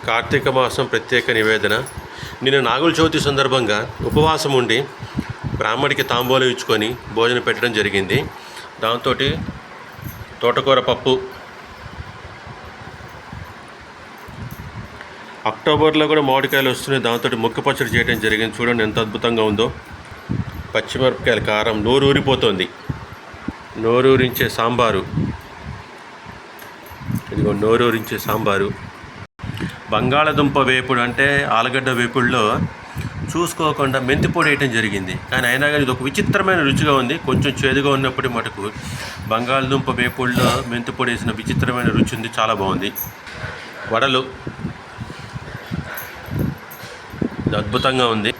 కార్తీక మాసం ప్రత్యేక నివేదన. నేను నాగుల చవితి సందర్భంగా ఉపవాసం ఉండి బ్రాహ్మడికి తాంబూలం ఇచ్చుకొని భోజనం పెట్టడం జరిగింది. దాంతో తోటకూర పప్పు, అక్టోబర్లో కూడా మామిడికాయలు వస్తున్నాయి, దాంతో ముక్క పచ్చడి చేయడం జరిగింది. చూడండి ఎంత అద్భుతంగా ఉందో. పచ్చిమిరపకాయల కారం నోరూరిపోతుంది. నోరూరించే సాంబారు, ఇదిగో నోరూరించే సాంబారు. బంగాళదుంప వేపుడు అంటే ఆలుగడ్డ వేపుడులో చూసుకోకుండా మెంతిపొడి వేయటం జరిగింది. కానీ అయినా కానీ ఇది ఒక విచిత్రమైన రుచిగా ఉంది. కొంచెం చేదుగా ఉన్నప్పటి మటుకు బంగాళదుంప వేపుడులో మెంతిపొడి వేసిన విచిత్రమైన రుచి ఉంది, చాలా బాగుంది. వడలు అద్భుతంగా ఉంది.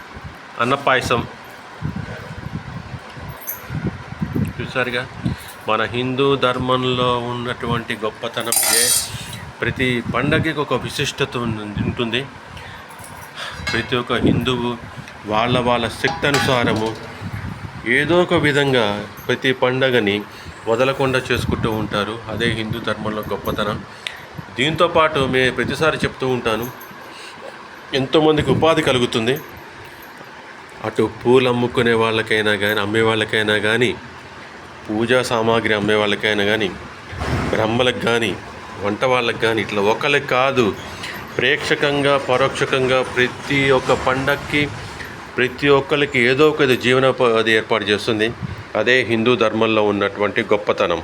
అన్న పాయసం చూసారుగా. మన హిందూ ధర్మంలో ఉన్నటువంటి గొప్పతనం ఇదే. ప్రతి పండగకి ఒక విశిష్టత ఉంటుంది. ప్రతి ఒక్క హిందువు వాళ్ళ శక్తి అనుసారము ఏదో ఒక విధంగా ప్రతి పండగని వదలకుండా చేసుకుంటూ ఉంటారు. అదే హిందూ ధర్మంలో గొప్పతనం. దీంతోపాటు మేము ప్రతిసారి చెప్తూ ఉంటాను, ఎంతోమందికి ఉపాధి కలుగుతుంది. అటు పూలు అమ్ముకునే వాళ్ళకైనా కానీ, అమ్మే వాళ్ళకైనా కానీ, పూజా సామాగ్రి అమ్మే వాళ్ళకైనా కానీ, బ్రహ్మలకు కానీ, వంట వాళ్ళకి కానీ, ఇట్లా ఒకరికి కాదు, ప్రేక్షకంగా పరోక్షకంగా ప్రతి ఒక్క పండక్కి ప్రతి ఒక్కరికి ఏదో ఒక జీవనోపాధి ఏర్పాటు చేస్తుంది. అదే హిందూ ధర్మంలో ఉన్నటువంటి గొప్పతనం.